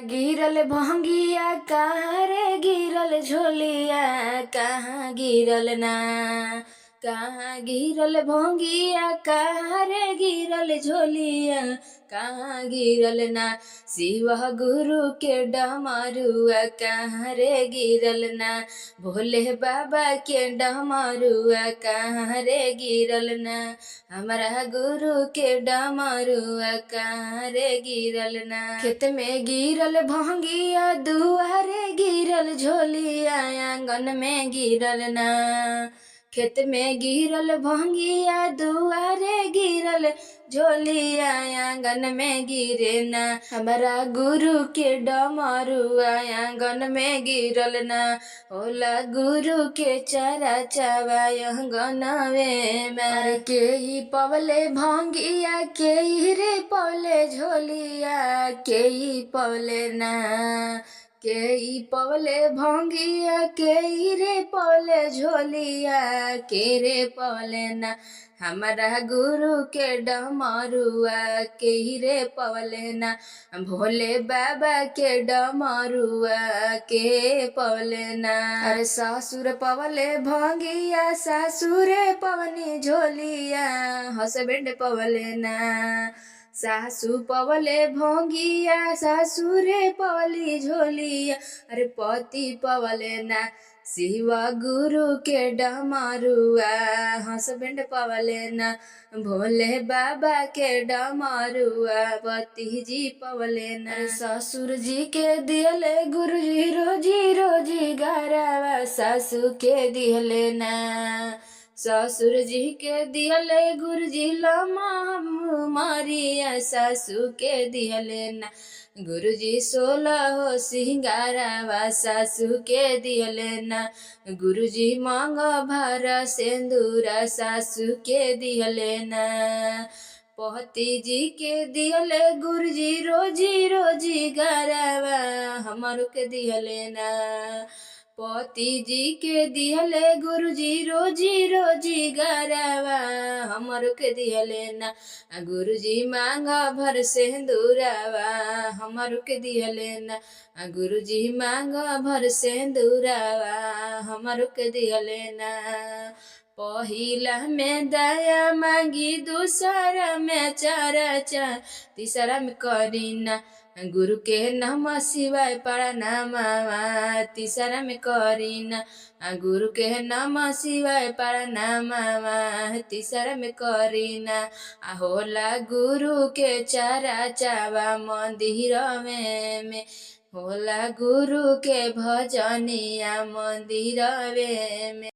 गिरल भंगिया कहाँ रे गिरल झोलिया कहाँ गिरल ना। कहाँ गिरल भंगिया कहाँ रे गिरल झोलिया कहाँ गिरल ना। शिव गुरु के डमरुआ कहाँ रे गिरल ना। भोले बाबा के डमरुआ कहाँ रे गिरल ना। हमारा गुरु के डमरुआ कहाँ रे गिरल ना। खेत में गिरल भंगिया दुआरे गिरल झोलिया आंगन में गिरल ना। खेत में गिरल भंगिया दुआरे गिरल झोलिया आंगन में गिरे ना। हमारा गुरु के डमरुआ आंगन में गिरल ना। होला गुरु के चारा चावा आंगन में के ही पवले भंगिया के ही रे पवले झोलिया के ही पवले ना। के ही पवले भंगिया के ही रे पवले झोलिया के रे पवले ना। हमारा गुरु के डमरुआ के ही रे पवले ना। भोले बाबा के डमरुआ के पवले ना। अरे सासुर पवले भंगिया सासुरे पवनी झोलिया हसबैंड पवले ना। सासू पवले भोंगिया सासुरे पवली झोलिया अरे पति पवले ना। शिव गुरु के डमरुआ हसबैंड पवले ना। भोले बाबा के डमरुआ पति जी पवले ना। ससुर जी के दियले गुरु जी रोजी रोजी गारावा सासू के दियले ना। ससुर जी के दियले गुरु जी लमा मारिया सासू के दियले ना। गुरु जी 16 हो सिंगारावा सासू के दियले ना। गुरु जी मांग भर सिंदूरा सासू के दियले ना। पति जी के दियले गुरु जी रोजी रोजी गारावा हमारो के दियले ना। पति जी के दिहले गुरु जी रोजी रोजी गारावा हमरो के दिहले ना। गुरु जी मांगा भर सिंदूरावा हमरो के दिहले ना। गुरु जी मांगा भर सिंदूरावा हमरो के दिहले ना। पहिला में दया मांगी दूसरा में चर्चा तीसरा में करीना। गुरु के नमः शिवाय प्रणामवा तीसरा में करीना। गुरु के नमः शिवाय प्रणामवा तीसरा में करीना। होला गुरु के चारा चावा मंदिर में होला गुरु के भजनिया मंदिर में।